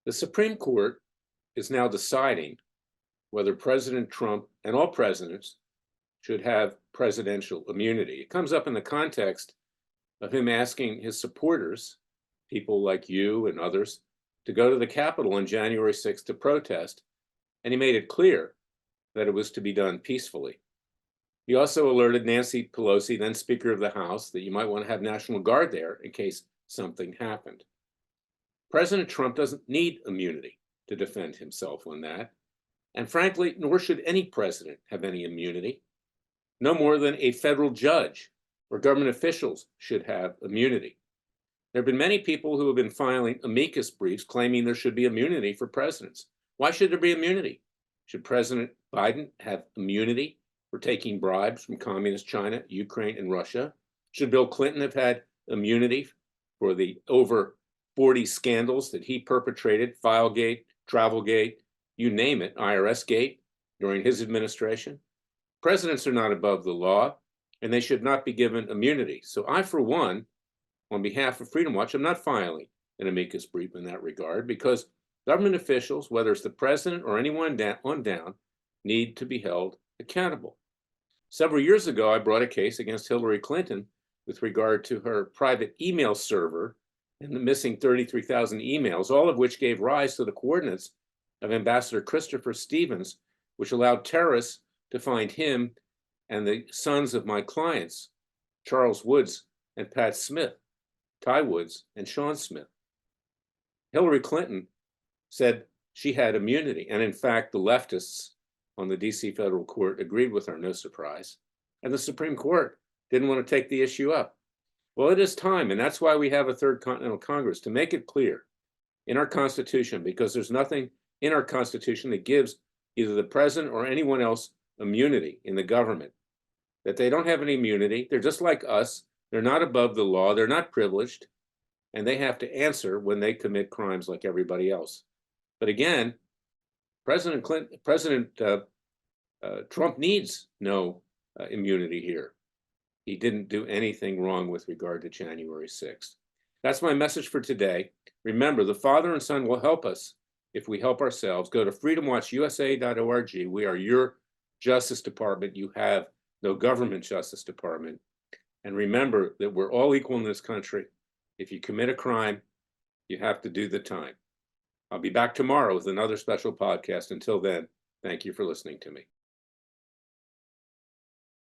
The Supreme Court is now deciding whether President Trump and all presidents should have presidential immunity. It comes up in the context of him asking his supporters, people like you and others, to go to the Capitol on January 6th to protest, and he made it clear that it was to be done peacefully. He also alerted Nancy Pelosi, then Speaker of the House, that you might want to have National Guard there in case something happened. President Trump doesn't need immunity to defend himself on that. And frankly, nor should any president have any immunity. No more than a federal judge or government officials should have immunity. There have been many people who have been filing amicus briefs claiming there should be immunity for presidents. Why should there be immunity? Should President Biden have immunity for taking bribes from communist China, Ukraine, and Russia? Should Bill Clinton have had immunity for the over 40 scandals that he perpetrated, Filegate, Travelgate, you name it, IRS Gate, during his administration? Presidents are not above the law, and they should not be given immunity. So I, for one, on behalf of Freedom Watch, I'm not filing an amicus brief in that regard because government officials, whether it's the president or anyone on down, need to be held accountable. Several years ago, I brought a case against Hillary Clinton with regard to her private email server and the missing 33,000 emails, all of which gave rise to the coordinates of Ambassador Christopher Stevens, which allowed terrorists to find him and the sons of my clients, Charles Woods and Pat Smith, Ty Woods and Sean Smith. Hillary Clinton said she had immunity, and in fact, the leftists on the DC federal court agreed with her, no surprise, and the Supreme Court didn't want to take the issue up. Well, it is time, and that's why we have a Third Continental Congress, to make it clear in our Constitution, because there's nothing in our Constitution that gives either the president or anyone else immunity in the government, that they don't have any immunity. They're just like us. They're not above the law. They're not privileged, and they have to answer when they commit crimes like everybody else. But again, President Trump needs no immunity here. He didn't do anything wrong with regard to January 6th. That's my message for today. Remember, the Father and Son will help us if we help ourselves. Go to freedomwatchusa.org. We are your Justice Department. You have no government Justice Department. And remember that we're all equal in this country. If you commit a crime, you have to do the time. I'll be back tomorrow with another special podcast. Until then, thank you for listening to me.